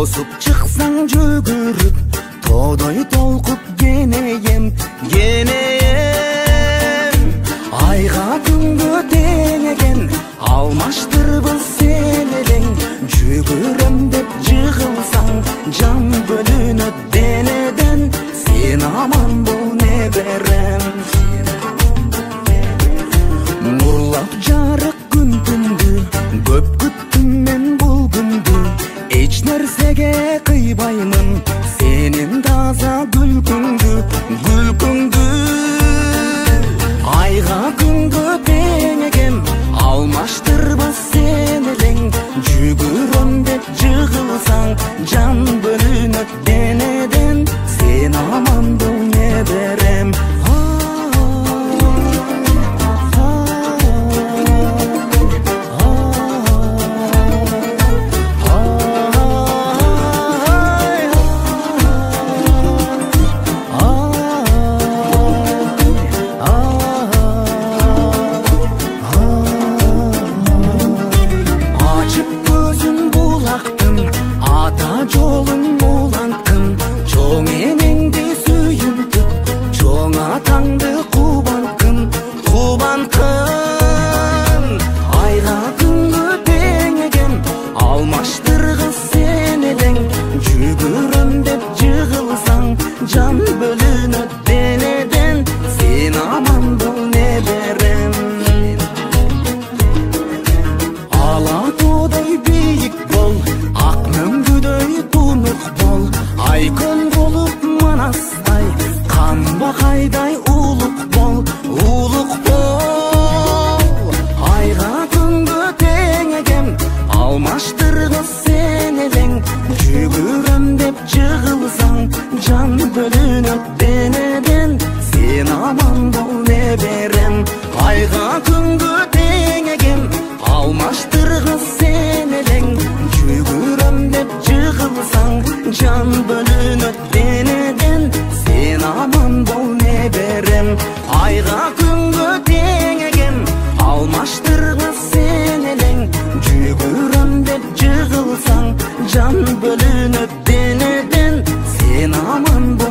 тосуп чыксаң жүгүрүп тоодой толкуп кенейем айга күнгө тең экен алмаштырбыз сен элең жүгүрөм деп жыгылсаң жан бөлүнөт денеден сен аман бол неберем нурлап жарык күн түндү көп күттүм мен бул күндү эч нерсеге кыйбаймын сенин таза күлкүңдү айга күнгө тең экен алмаштырбыз сен элең жүгүрөм деп жыгылсаң жан бөлүнөт денеден сен аман бол неберем жолун уланткын чоң энеңди сүйүнтүп чоң атаңды кубанткын айга күнгө тең экен алмаштыргыз сен элең жүгүрөм деп жыгылсаң жан бөлүнөт денеден сен аман бол неберем ала тоодой бийик бол ак мөңгүдөй тунук бол айкөл болуп манастай канбакайдай улук бол айга күнгө тең экен алмаштыргыз сен элең жүгүрөм деп жыгылсаң жан бөлүнөт денеден сен аман бол неберем айга күнгө тең экен алмаштыргыз сен элең жүгүрөм деп жыгылсаң жан бөлүнөт денеден сен аман бол неберем айга күнгө тең экен алмаштыргыз сен элең жүгүрөм деп жыгылсаң жан бөлүнөт денеден сен аман бол